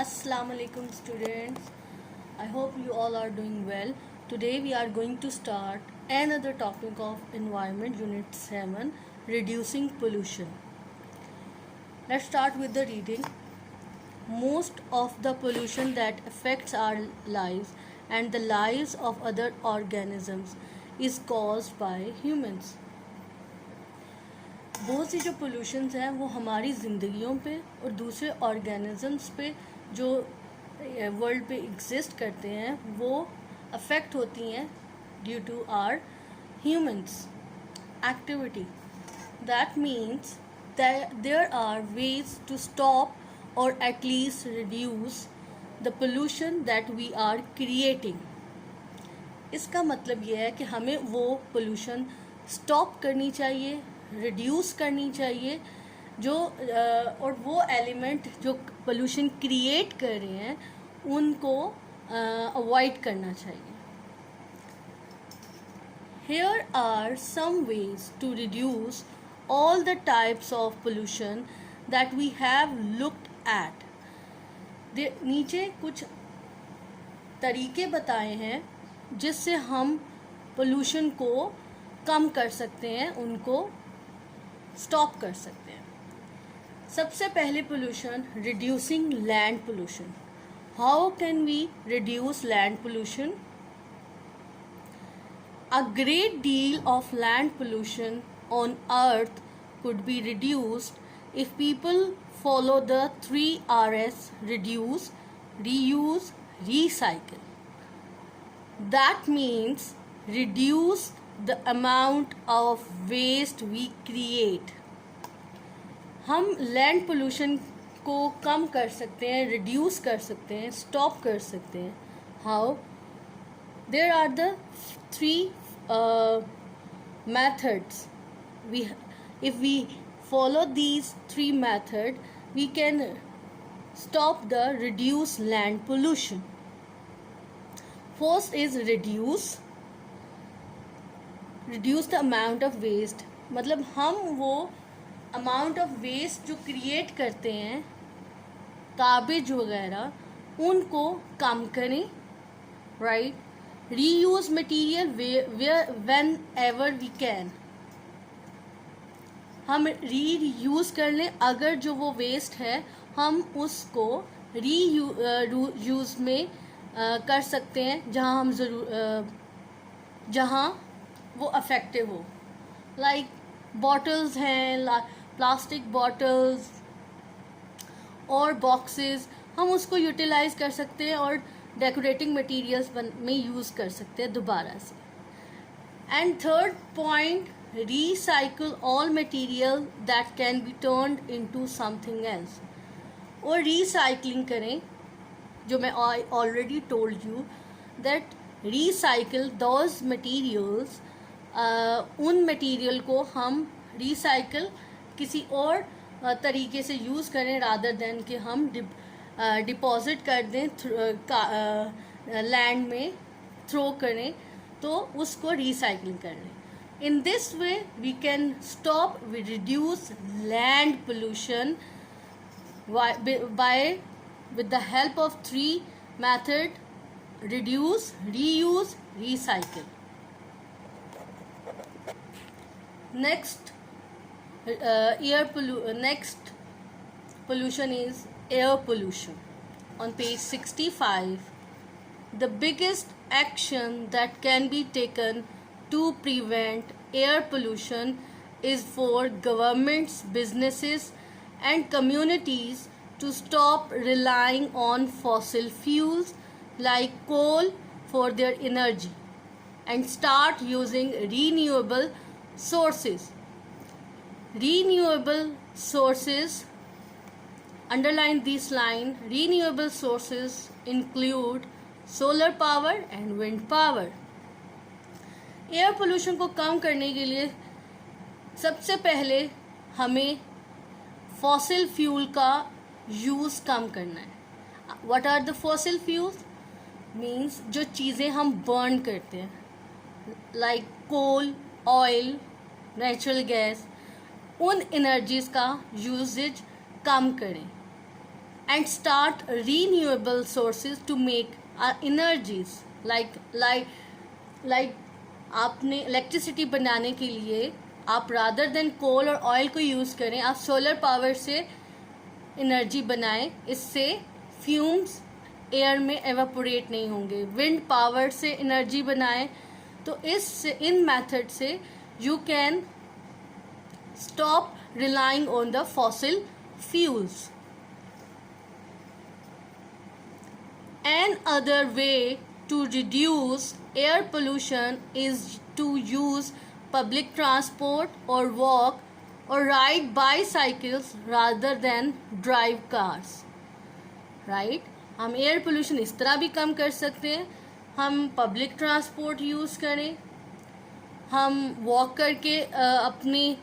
Assalamu alaikum students. I hope you all are doing well. Today we are going to start another topic of environment unit 7, reducing pollution. Let's start with the reading. Most of the pollution that affects our lives and the lives of other organisms is caused by humans. बहुत सी जो pollutions हैं वो हमारी ज़िंदगियों पे और दूसरे organisms पे जो वर्ल्ड पे एग्जिस्ट करते हैं वो अफेक्ट होती हैं due to our humans activity. That means there are ways to stop or at least reduce the pollution that we are creating. इसका मतलब ये है कि हमें वो पोल्यूशन स्टॉप करनी चाहिए, रिड्यूस करनी चाहिए जो और वो एलिमेंट जो पोल्यूशन क्रिएट कर रहे हैं उनको अवॉइड करना चाहिए. Here are some ways to reduce all the types of pollution that we have looked at. नीचे कुछ तरीके बताए हैं जिससे हम पोल्यूशन को कम कर सकते हैं, उनको स्टॉप कर सकते हैं. सबसे पहले pollution, reducing land pollution. How can we reduce land pollution? A great deal of land pollution on earth could be reduced if people follow the 3 Rs: reduce, reuse, recycle. That means reduce the amount of waste we create. हम land pollution को कम कर सकते हैं, reduce कर सकते हैं, stop कर सकते हैं. How? There are the 3 methods. If we follow these 3 methods, we can stop the reduce land pollution. First is reduce the amount of waste. मतलब हम वो amount of waste जो create करते हैं, गार्बेज वगैरह, उनको कम करें. right? Reuse material whenever we can. हम रीयूज़ कर लें. अगर जो वो वेस्ट है हम उसको रीयूज़ में कर सकते हैं जहाँ वो अफेक्टिव हो. लाइक बॉटल्स हैं, प्लास्टिक बॉटल्स और बॉक्सेस, हम उसको यूटिलाइज कर सकते हैं और डेकोरेटिंग मटेरियल्स में यूज़ कर सकते हैं दोबारा से. And third point, recycle all material that can be turned into something else. और रिसाइकलिंग करें, जो मैं already told you that recycle those materials. उन मटेरियल को हम रिसाइकल किसी और तरीके से यूज़ करें रादर देन कि हम डिपॉजिट कर दें लैंड में, थ्रो करें, तो उसको रिसाइकलिंग कर लें. In this way we can stop, we reduce land pollution by with the help of 3 method: reduce, reuse, recycle. Next next pollution is air pollution. On page 65, the biggest action that can be taken to prevent air pollution is for governments, businesses and communities to stop relying on fossil fuels like coal for their energy and start using renewable sources. Renewable sources, underline this line, renewable sources include solar power and wind power. Air pollution को कम करने के लिए सबसे पहले हमें fossil fuel का use कम करना है. What are the fossil fuels? Means जो चीज़ें हम बर्न करते हैं, like coal, oil, natural gas, उन एनर्जीज का यूजेज कम करें. and start renewable sources to make our energies like आपने इलेक्ट्रिसिटी बनाने के लिए आप रादर देन कोल और ऑयल को यूज़ करें, आप सोलर पावर से एनर्जी बनाएं, इससे फ्यूम्स एयर में एवापोरेट नहीं होंगे। विंड पावर से एनर्जी बनाएं, तो इन मेथड से you can stop relying on the fossil fuels. Another way to reduce air pollution is to use public transport or walk or ride bicycles rather than drive cars. Right? हम air pollution इस तरह भी कम कर सकते हैं, हम public transport use करें, हम वॉक करके अपनी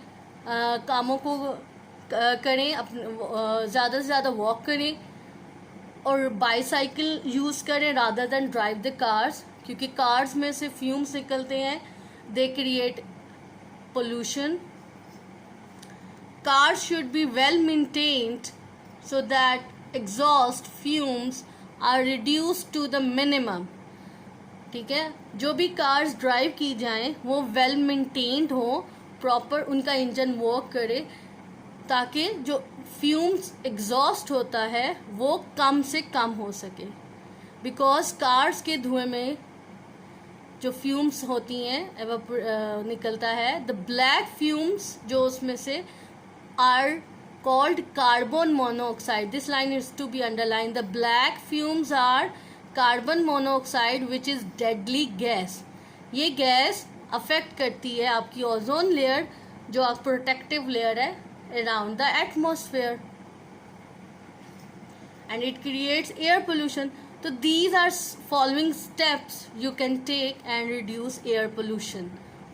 कामों को करें, ज़्यादा से ज़्यादा वॉक करें और बाईसाइकिल यूज़ करें rather than drive the cars, क्योंकि कार्स में से फ्यूम्स निकलते हैं, they create pollution. Cars should be well maintained so that exhaust fumes are reduced to the minimum. ठीक है, जो भी कार्स ड्राइव की जाएं वो वेल मेंटेन्ड हो, प्रॉपर उनका इंजन वर्क करे, ताकि जो फ्यूम्स एग्जॉस्ट होता है वो कम से कम हो सके. बिकॉज कार्स के धुएं में जो फ्यूम्स होती हैं निकलता है, द ब्लैक फ्यूम्स जो उसमें से are called carbon monoxide. This line is to be underline. The black fumes are carbon monoxide which is deadly gas. ये गैस अफेक्ट करती है आपकी ओजोन लेयर, जो आप प्रोटेक्टिव लेयर है around the atmosphere, and it creates air pollution. तो these are following steps you can take and reduce air pollution.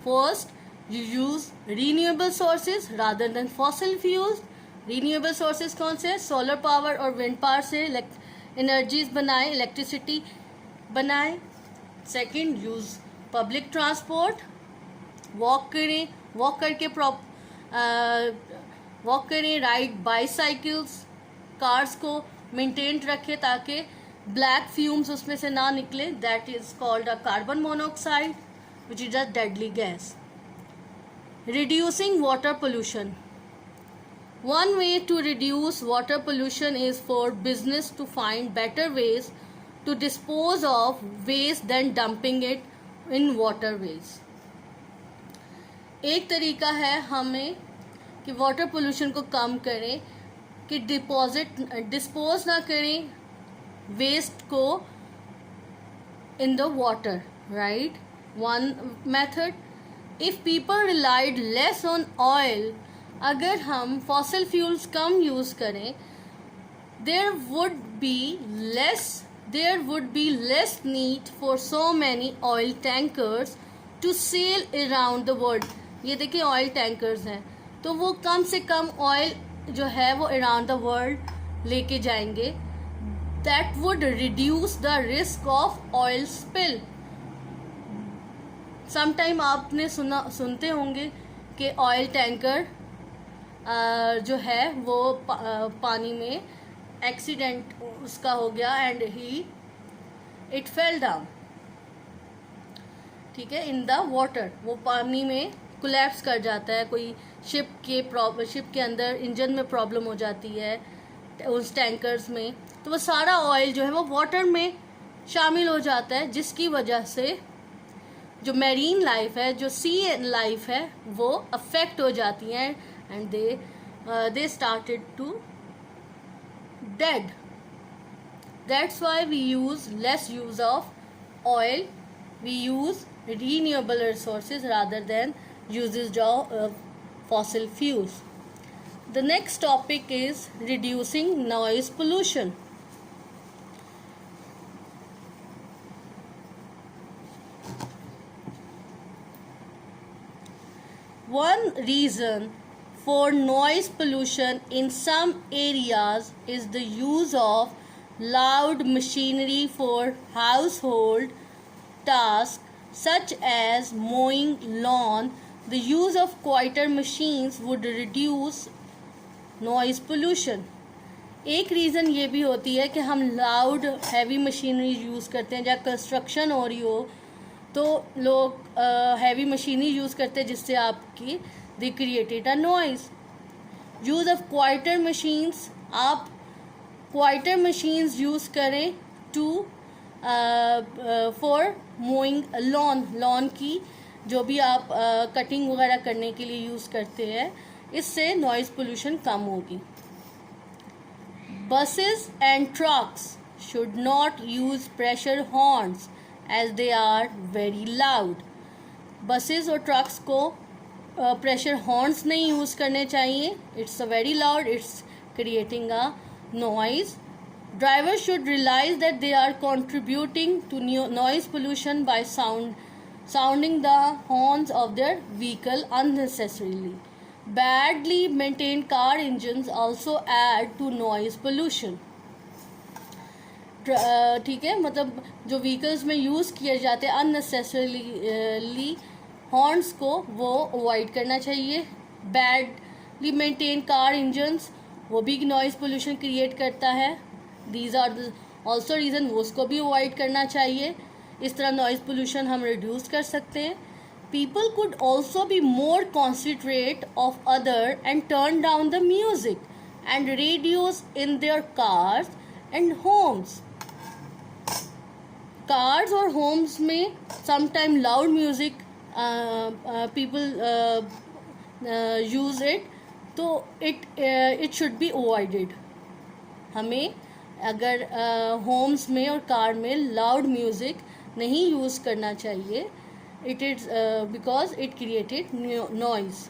First, you use renewable sources rather than fossil fuels. renewable sources कौन से? Solar power और wind power से energies बनाए, electricity बनाए. Second, use public transport, walk करें, walk करें, ride bicycles, cars को maintain रखें ताकि ब्लैक फ्यूम्स उसमें से ना निकले. That is called a carbon monoxide which is a deadly gas. Reducing water pollution. One way to reduce water pollution is for business to find better ways to dispose of waste than dumping it in waterways. एक तरीका है हमें कि water pollution को कम करें कि dispose ना करें वेस्ट को in the water, right? One method, if people relied less on oil, अगर हम fossil fuels कम यूज़ करें, there would be less need for so many oil tankers to sail around the world. ये देखिए oil tankers हैं, तो वो कम से कम oil जो है वो अराउंड द वर्ल्ड लेके जाएंगे. That would reduce the risk of oil spill. Sometime आपने सुनते होंगे कि ऑयल टैंकर जो है वो पानी में एक्सीडेंट उसका हो गया एंड इट फेल डाउन. ठीक है, इन द वाटर, वो पानी में कोलैप्स कर जाता है. कोई शिप के अंदर इंजन में प्रॉब्लम हो जाती है उस टैंकर्स में, तो वो सारा ऑयल जो है वो वाटर में शामिल हो जाता है, जिसकी वजह से जो मैरीन लाइफ है, जो सी लाइफ है, वो अफेक्ट हो जाती हैं and they started to dead. That's why we use less use of oil, we use renewable resources rather than uses of fossil fuels. The next topic is reducing noise pollution. One reason for noise pollution in some areas is the use of loud machinery for household tasks such as mowing lawn. The use of quieter machines would reduce noise pollution. एक reason ये भी होती है कि हम loud heavy machinery use करते हैं, जब कंस्ट्रक्शन हो रही हो तो लोग हैवी मशीनरी यूज़ करते हैं जिससे आपकी they created a noise. Use of quieter machines, आप क्वाइटर मशीन्स यूज़ करें टू फॉर मोइंग लॉन की जो भी आप कटिंग वगैरह करने के लिए यूज़ करते हैं, इससे नॉइज़ पोल्यूशन कम होगी। Buses and trucks should not use pressure horns as they are very loud. Buses और trucks को pressure horns नहीं यूज़ करने चाहिए. It's a very loud. It's creating a noise. Drivers should realize that they are contributing to noise pollution by sounding the horns of their vehicle unnecessarily. Badly maintained car engines also add to noise pollution. ठीक है, मतलब जो vehicles में use किए जाते हैं unnecessarily horns को वो अवॉइड करना चाहिए। बैडली मेंटेन कार इंजन्स वो भी नॉइज़ पोल्यूशन क्रिएट करता है। दीज आर ऑल्सो रीज़न, वो उसको भी अवॉइड करना चाहिए। इस तरह नॉइज़ पोल्यूशन हम रिड्यूस कर सकते हैं। People could also be more considerate of other and turn down the music and radios in their cars and homes. Cars और homes में sometime loud music people use it, तो it should be avoided. हमें अगर homes में और car में loud music नहीं use करना चाहिए. It is because it created noise.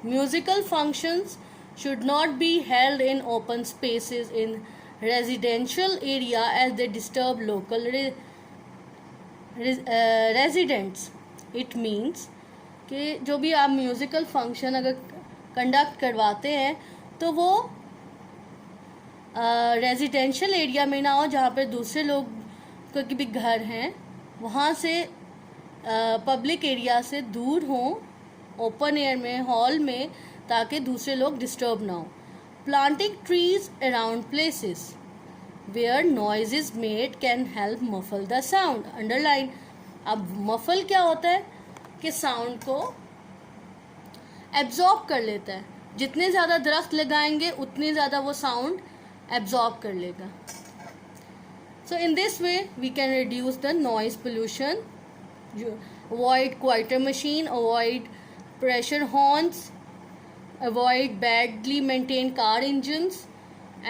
Musical functions should not be held in open spaces in residential area as they disturb local residents. It means कि जो भी आप म्यूज़िकल फंक्शन अगर conduct करवाते हैं तो वो रेजिडेंशियल एरिया में ना हो जहाँ पे दूसरे लोग के भी घर हैं, वहाँ से पब्लिक एरिया से दूर हों, ओपन एयर में, हॉल में, ताकि दूसरे लोग डिस्टर्ब ना हो। Planting trees around places where noise is made can help muffle the sound. Underline. अब मफल क्या होता है कि साउंड को एब्जॉर्ब कर लेता है। जितने ज़्यादा दरख्त लगाएंगे उतने ज़्यादा वो साउंड एब्जॉर्ब कर लेगा। So in this way we can reduce the noise pollution. Avoid quieter machine, avoid pressure horns, avoid badly maintained car engines,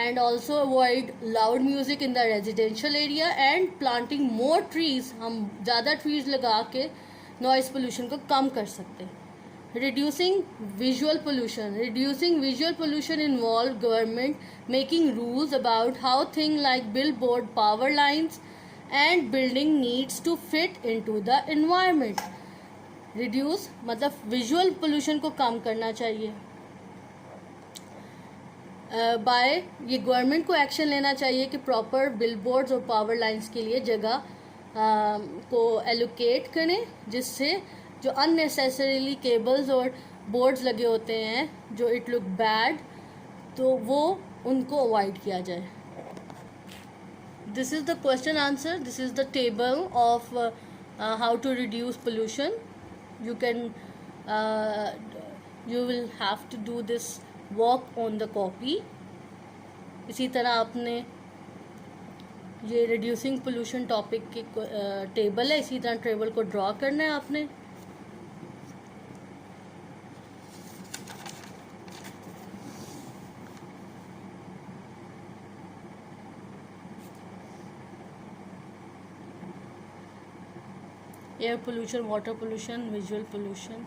and also avoid loud music in the residential area and planting more trees. हम ज़्यादा trees लगा के noise pollution को कम कर सकते हैं. Reducing visual pollution. Reducing visual pollution involves government making rules about how things like billboard, power lines and building needs to fit into the environment. Reduce मतलब visual pollution को कम करना चाहिए। बाय ये government को एक्शन लेना चाहिए कि proper billboards और पावर लाइंस के लिए जगह को एलोकेट करें, जिससे जो अननेसेसरीली केबल्स और बोर्ड्स लगे होते हैं जो इट लुक बैड, तो वो उनको अवॉइड किया जाए। This is the question answer. This is the table of how to reduce pollution. You can you will have to do this work on the copy. इसी तरह आपने ये reducing pollution topic की टेबल है, इसी तरह टेबल को draw करना है आपने। Air pollution, water pollution, visual pollution.